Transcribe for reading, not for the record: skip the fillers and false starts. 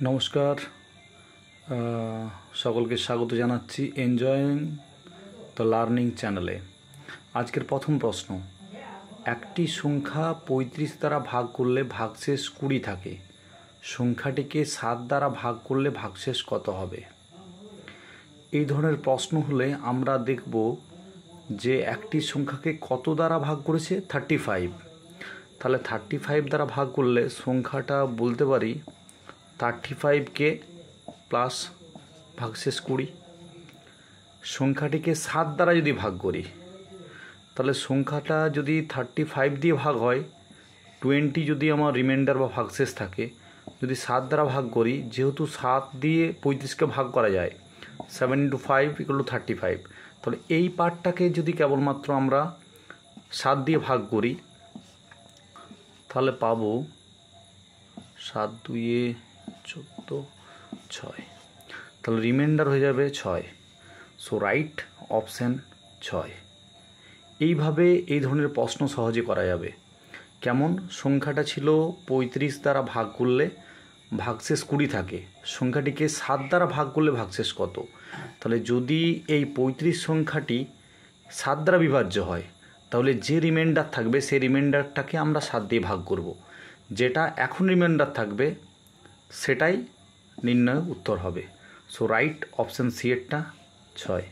নমস্কার, সকলকে স্বাগত জানাচ্ছি এনজয়িং দ্য লার্নিং চ্যানেলে। আজকের প্রথম প্রশ্ন, একটি সংখ্যা ৩৫ দ্বারা ভাগ করলে ভাগশেষ ২০ থাকে, সংখ্যাটিকে ৭ দ্বারা ভাগ করলে ভাগশেষ কত হবে? এই ধরনের প্রশ্ন হলে আমরা দেখব যে একটি সংখ্যাকে কত দ্বারা ভাগ করেছে, 35। তাহলে 35 দ্বারা ভাগ করলে সংখ্যাটা বলতে পারি 35কে প্লাস ভাগশেষ ২০। সংখ্যাটিকে ৭ দ্বারা যদি ভাগ করি তাহলে সংখ্যাটা যদি 35 দিয়ে ভাগ হয়, 20 যদি আমার রিমাইন্ডার বা ভাগশেষ থাকে, যদি 7 দ্বারা ভাগ করি, যেহেতু 7 দিয়ে 35কে ভাগ করা যায়, 7 × 5 = 35। তাহলে এই পার্টটাকে যদি কেবলমাত্র আমরা 7 দিয়ে ভাগ করি তাহলে পাবো 7 × 2 = 14, 6। তাহলে রিমাইন্ডার হয়ে যাবে 6। So right option 6। এইভাবে এই ধরনের প্রশ্ন সহজে করা যাবে। কেমন? সংখ্যাটা ছিল 35 দ্বারা ভাগ করলে ভাগশেষ 20 থাকে, সংখ্যাটিকে 7 দ্বারা ভাগ করলে ভাগশেষ কত? তাহলে যদি এই 35 সংখ্যাটি 7 দ্বারা বিভাজ্য হয় তাহলে যে রিমাইন্ডার থাকবে সেই রিমাইন্ডারটাকে আমরা 7 দিয়ে ভাগ করব। যেটা এখন রিমাইন্ডার থাকবে সেটাই নির্ণয় উত্তর হবে। সো রাইট অপশান সি এরটা 6।